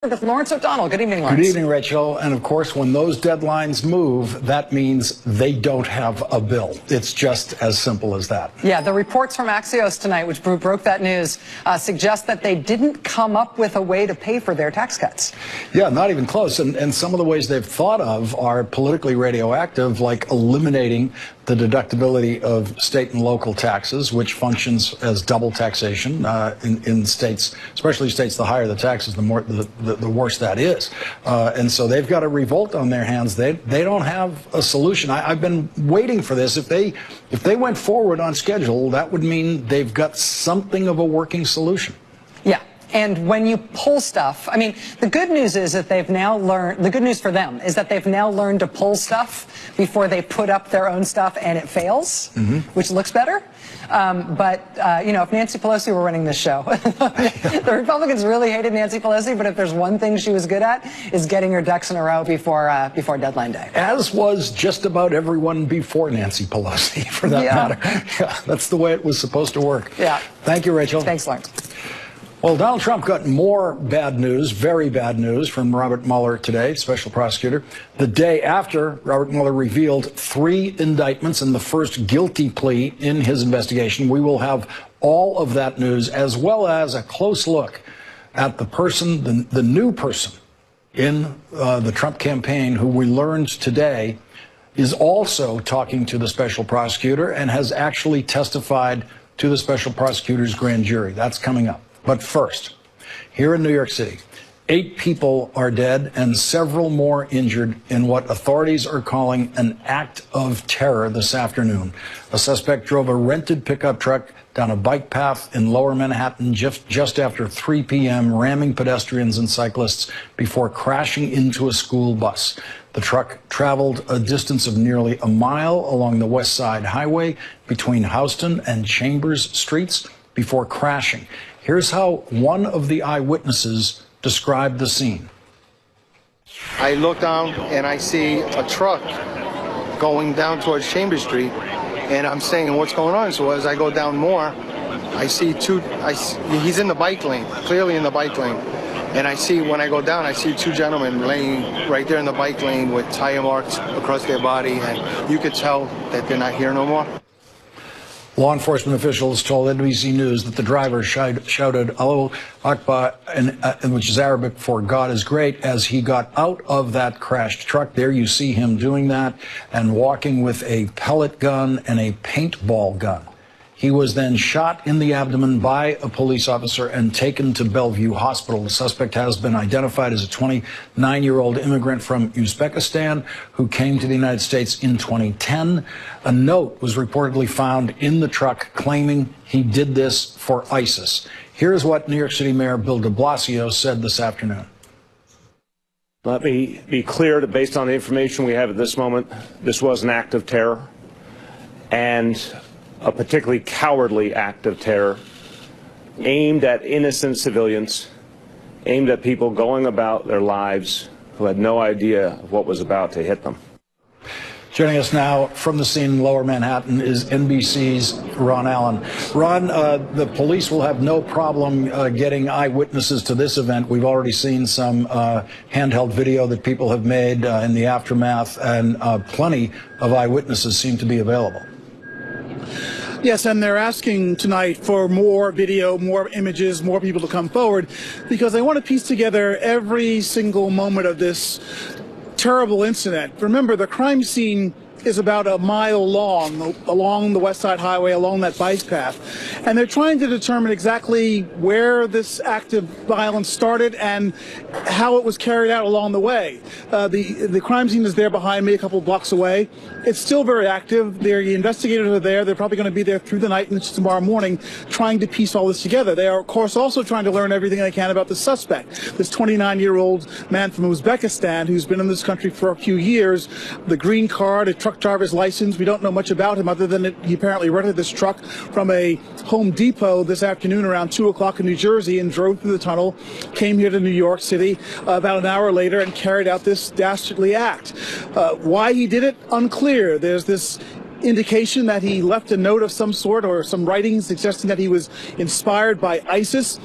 With Lawrence O'Donnell. Good evening, Lawrence. Good evening, Rachel. And of course, when those deadlines move, that means they don't have a bill. It's just as simple as that. Yeah, the reports from Axios tonight, which broke that news, suggest that they didn't come up with a way to pay for their tax cuts. Yeah, not even close. And some of the ways they've thought of are politically radioactive, like eliminating the deductibility of state and local taxes, which functions as double taxation in states, especially states. The higher the taxes, the worse that is. And so they've got a revolt on their hands. They don't have a solution. I've been waiting for this. If they went forward on schedule, that would mean they've got something of a working solution. Yeah. And when you pull stuff, I mean, the good news is that they've now learned, the good news for them is that they've now learned to pull stuff before they put up their own stuff and it fails, which looks better. You know, if Nancy Pelosi were running this show, the Republicans really hated Nancy Pelosi, but if there's one thing she was good at, is getting her ducks in a row before deadline day. As was just about everyone before Nancy Pelosi, for that matter. Yeah, that's the way it was supposed to work. Yeah. Thank you, Rachel. Thanks, Lawrence. Well, Donald Trump got more bad news, very bad news, from Robert Mueller today, special prosecutor, the day after Robert Mueller revealed 3 indictments and the first guilty plea in his investigation. We will have all of that news, as well as a close look at the person, the new person in the Trump campaign, who we learned today is also talking to the special prosecutor and has actually testified to the special prosecutor's grand jury. That's coming up. But first, here in New York City, 8 people are dead and several more injured in what authorities are calling an act of terror this afternoon. A suspect drove a rented pickup truck down a bike path in Lower Manhattan just after 3 p.m., ramming pedestrians and cyclists before crashing into a school bus. The truck traveled a distance of nearly a mile along the West Side Highway between Houston and Chambers Streets before crashing. Here's how one of the eyewitnesses described the scene. I look down and I see a truck going down towards Chambers Street, and I'm saying, what's going on? So as I go down more, I see he's in the bike lane, clearly in the bike lane. And I see, when I go down, I see 2 gentlemen laying right there in the bike lane with tire marks across their body, and you could tell that they're not here no more. Law enforcement officials told NBC News that the driver shouted "Allahu Akbar," which is Arabic for "God is great," as he got out of that crashed truck. There you see him doing that and walking with a pellet gun and a paintball gun. He was then shot in the abdomen by a police officer and taken to Bellevue Hospital. The suspect has been identified as a 29-year-old immigrant from Uzbekistan who came to the United States in 2010. A note was reportedly found in the truck claiming he did this for ISIS. Here's what New York City Mayor Bill de Blasio said this afternoon. Let me be clear that based on the information we have at this moment, this was an act of terror, and a particularly cowardly act of terror aimed at innocent civilians, aimed at people going about their lives who had no idea of what was about to hit them. Joining us now from the scene in Lower Manhattan is NBC's Ron Allen. Ron, the police will have no problem getting eyewitnesses to this event. We've already seen some handheld video that people have made in the aftermath, and plenty of eyewitnesses seem to be available. Yes, and they're asking tonight for more video, more images, more people to come forward, because they want to piece together every single moment of this terrible incident. Remember, the crime scene is about a mile long, along the West Side Highway, along that bike path. And they're trying to determine exactly where this act of violence started and how it was carried out along the way. The crime scene is there behind me, a couple blocks away. It's still very active. The investigators are there. They're probably going to be there through the night and tomorrow morning trying to piece all this together. They are, of course, also trying to learn everything they can about the suspect, this 29-year-old man from Uzbekistan who's been in this country for a few years, the green card, a truck driver's license. We don't know much about him other than he apparently rented this truck from a Home Depot this afternoon around 2 o'clock in New Jersey and drove through the tunnel, came here to New York City about an hour later and carried out this dastardly act. Why he did it, unclear. There's this indication that he left a note of some sort or some writing suggesting that he was inspired by ISIS.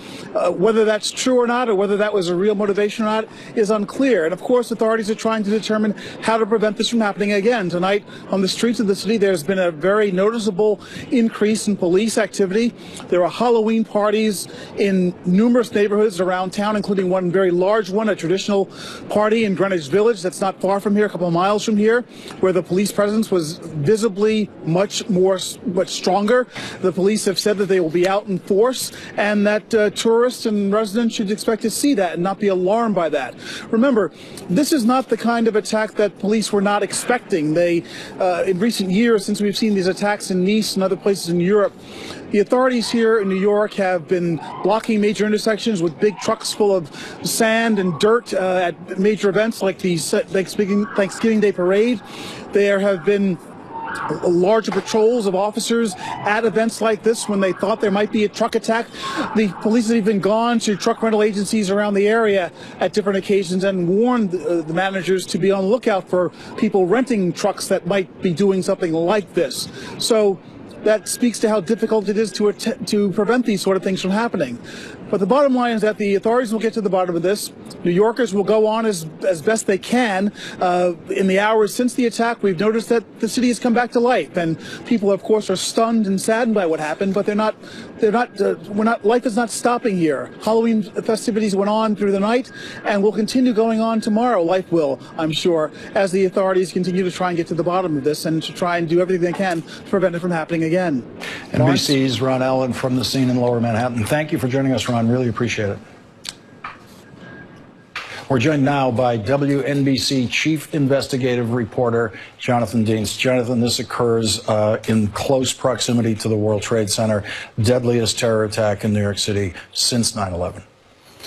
Whether that's true or not, or whether that was a real motivation or not, is unclear. And of course, authorities are trying to determine how to prevent this from happening again. Tonight, on the streets of the city, there's been a very noticeable increase in police activity. There are Halloween parties in numerous neighborhoods around town, including one very large one, a traditional party in Greenwich Village that's not far from here, a couple of miles from here, where the police presence was visibly much stronger. The police have said that they will be out in force, and that tourists and residents should expect to see that and not be alarmed by that. Remember, this is not the kind of attack that police were not expecting. They, in recent years, since we've seen these attacks in Nice and other places in Europe, the authorities here in New York have been blocking major intersections with big trucks full of sand and dirt at major events like the Thanksgiving Day Parade. There have been larger patrols of officers at events like this when they thought there might be a truck attack. The police have even gone to truck rental agencies around the area at different occasions and warned the managers to be on the lookout for people renting trucks that might be doing something like this. So that speaks to how difficult it is to prevent these sort of things from happening. But the bottom line is that the authorities will get to the bottom of this. New Yorkers will go on as best they can. In the hours since the attack, we've noticed that the city has come back to life, and people, of course, are stunned and saddened by what happened. But life is not stopping here. Halloween festivities went on through the night, and will continue going on tomorrow. Life will, I'm sure, as the authorities continue to try and get to the bottom of this and to try and do everything they can to prevent it from happening again. NBC's Ron Allen from the scene in Lower Manhattan. Thank you for joining us, Ron. Really appreciate it. We're joined now by WNBC Chief Investigative Reporter Jonathan Dienst. Jonathan, this occurs in close proximity to the World Trade Center, deadliest terror attack in New York City since 9/11.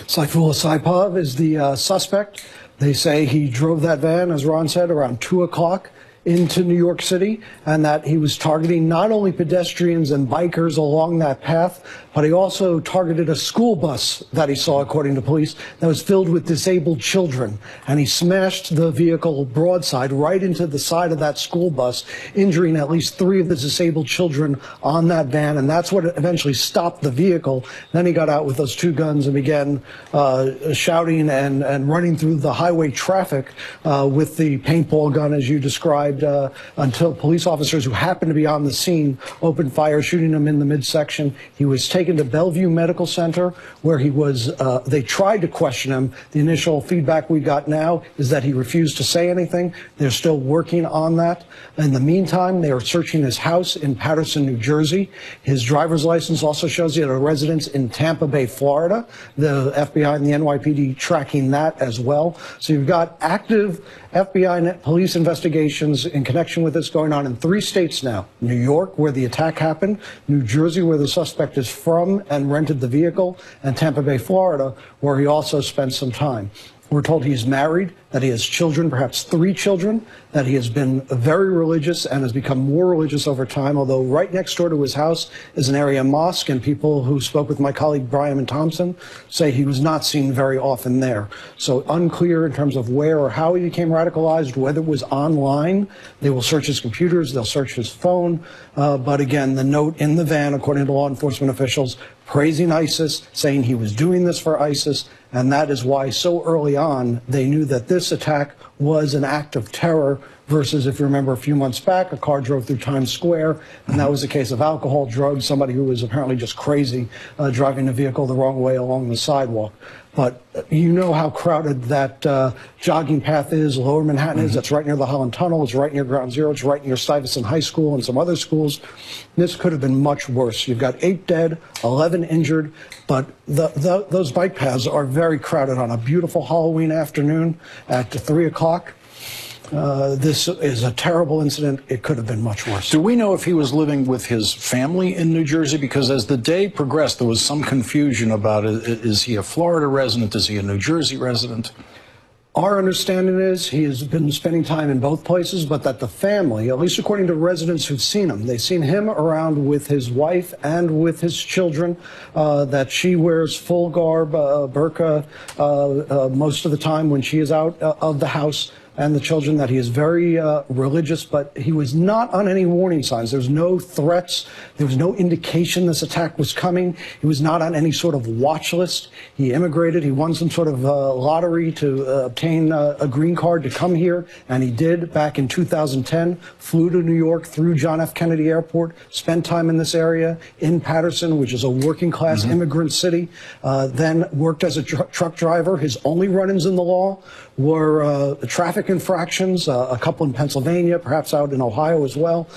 Saifullah Saipov is the suspect. They say he drove that van, as Ron said, around 2 o'clock into New York City, and that he was targeting not only pedestrians and bikers along that path, but he also targeted a school bus that he saw, according to police, that was filled with disabled children. And he smashed the vehicle broadside right into the side of that school bus, injuring at least 3 of the disabled children on that van. And that's what eventually stopped the vehicle. Then he got out with those 2 guns and began shouting and running through the highway traffic with the paintball gun, as you described, until police officers who happened to be on the scene opened fire, shooting him in the midsection. He was taken to Bellevue Medical Center, where he was, they tried to question him. The initial feedback we got now is that he refused to say anything. They're still working on that. In the meantime, they are searching his house in Paterson, New Jersey. His driver's license also shows he had a residence in Tampa Bay, Florida. The FBI and the NYPD tracking that as well. So you've got active FBI and police investigations in connection with this going on in 3 states now. New York, where the attack happened, New Jersey, where the suspect is from and rented the vehicle, and Tampa Bay, Florida, where he also spent some time. We're told he's married, that he has children, perhaps 3 children, that he has been very religious and has become more religious over time, although right next door to his house is an area mosque, and people who spoke with my colleague Brian Thompson say he was not seen very often there. So unclear in terms of where or how he became radicalized, whether it was online. They will search his computers, they'll search his phone, but again, the note in the van, according to law enforcement officials, praising ISIS, saying he was doing this for ISIS, and that is why so early on they knew that this attack was an act of terror versus, if you remember, a few months back, a car drove through Times Square, and that was a case of alcohol, drugs, somebody who was apparently just crazy driving a vehicle the wrong way along the sidewalk. But you know how crowded that jogging path is, Lower Manhattan is. That's right near the Holland Tunnel. It's right near Ground Zero. It's right near Stuyvesant High School and some other schools. This could have been much worse. You've got 8 dead, 11 injured, but those bike paths are very crowded on a beautiful Halloween afternoon at 3 o'clock. This is a terrible incident. It could have been much worse. Do we know if he was living with his family in New Jersey? Because as the day progressed, there was some confusion about it. Is he a Florida resident? Is he a New Jersey resident? Our understanding is he has been spending time in both places, but that the family, at least according to residents who've seen him, they've seen him around with his wife and with his children, that she wears full garb, burqa, most of the time when she is out of the house. and the children that he is very religious, but he was not on any warning signs. There was no threats. There was no indication this attack was coming. He was not on any sort of watch list. He immigrated. He won some sort of lottery to obtain a green card to come here, and he did back in 2010, flew to New York through John F. Kennedy Airport, spent time in this area, in Paterson, which is a working-class immigrant city, then worked as a truck driver. His only run-ins in the law were traffic infractions, a couple in Pennsylvania, perhaps out in Ohio as well,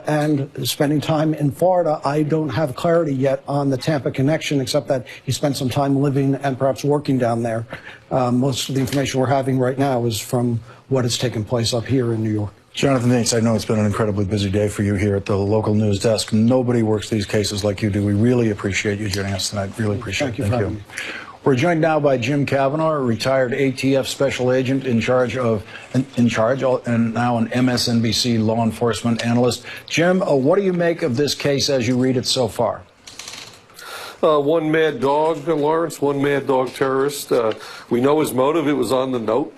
and spending time in Florida. I don't have clarity yet on the Tampa connection, except that he spent some time living and perhaps working down there. Most of the information we're having right now is from what has taken place up here in New York. Jonathan Dinks, I know it's been an incredibly busy day for you here at the local news desk. Nobody works these cases like you do. We really appreciate you joining us tonight. Really appreciate it. Thank you. We're joined now by Jim Kavanaugh, a retired ATF special agent in charge and now an MSNBC law enforcement analyst. Jim, what do you make of this case as you read it so far? One mad dog, Lawrence, one mad dog terrorist. We know his motive. It was on the note.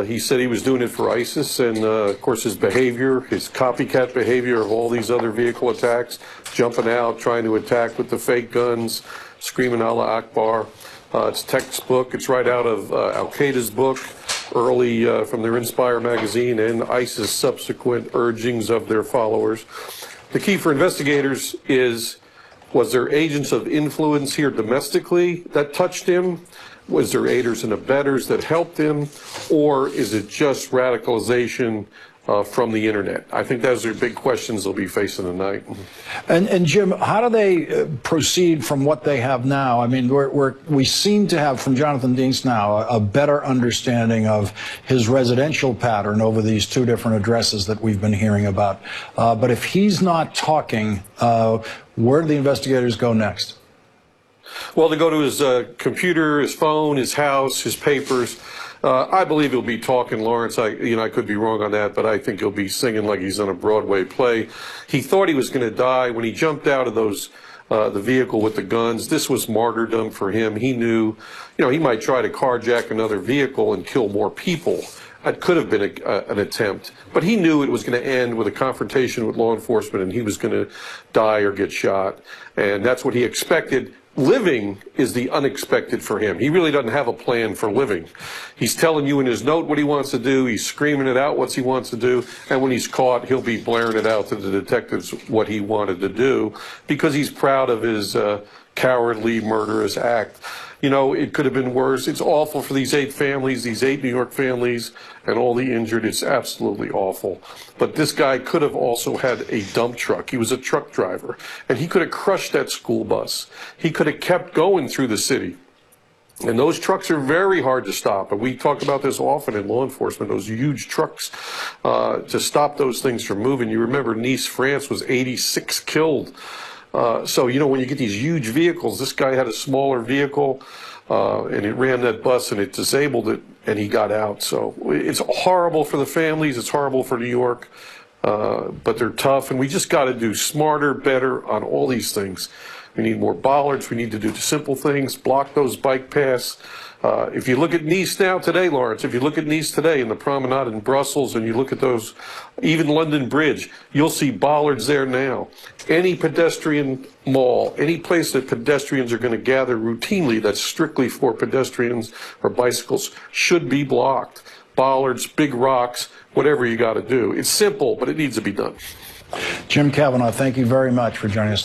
He said he was doing it for ISIS, and of course his behavior, his copycat behavior of all these other vehicle attacks, jumping out, trying to attack with the fake guns, screaming Allah Akbar. It's textbook. It's right out of Al-Qaeda's book, early from their Inspire magazine, and ISIS' subsequent urgings of their followers. The key for investigators is, was there agents of influence here domestically that touched him? Was there aiders and abettors that helped him? Or is it just radicalization from the internet? I think those are big questions they'll be facing tonight. And Jim, how do they proceed from what they have now? I mean, we seem to have, from Jonathan Dinks now, a better understanding of his residential pattern over these two different addresses that we've been hearing about. But if he's not talking, where do the investigators go next? Well, they go to his computer, his phone, his house, his papers. I believe he'll be talking, Lawrence. I could be wrong on that, but I think he'll be singing like he's on a Broadway play. He thought he was going to die when he jumped out of the vehicle with the guns. This was martyrdom for him. He knew, he might try to carjack another vehicle and kill more people. It could have been an attempt, but he knew it was going to end with a confrontation with law enforcement, and he was going to die or get shot, and that's what he expected. Living is the unexpected for him. He really doesn't have a plan for living. He's telling you in his note what he wants to do. He's screaming it out what he wants to do. And when he's caught, he'll be blaring it out to the detectives what he wanted to do because he's proud of his cowardly, murderous act. It could have been worse. It's awful for these 8 families, these 8 New York families, and all the injured. It's absolutely awful. But this guy could have also had a dump truck. He was a truck driver, and he could have crushed that school bus. He could have kept going through the city. And those trucks are very hard to stop. And we talk about this often in law enforcement, those huge trucks, to stop those things from moving. You remember Nice, France was 86 killed. So, when you get these huge vehicles, this guy had a smaller vehicle, and it ran that bus and it disabled it, and he got out. So it's horrible for the families. It's horrible for New York, but they're tough. And we just got to do smarter, better on all these things. We need more bollards. We need to do the simple things, block those bike paths. If you look at Nice now today, Lawrence, if you look at Nice today in the promenade in Brussels and you look at those, even London Bridge, you'll see bollards there now. Any pedestrian mall, any place that pedestrians are going to gather routinely that's strictly for pedestrians or bicycles should be blocked. Bollards, big rocks, whatever you got to do. It's simple, but it needs to be done. Jim Kavanaugh, thank you very much for joining us.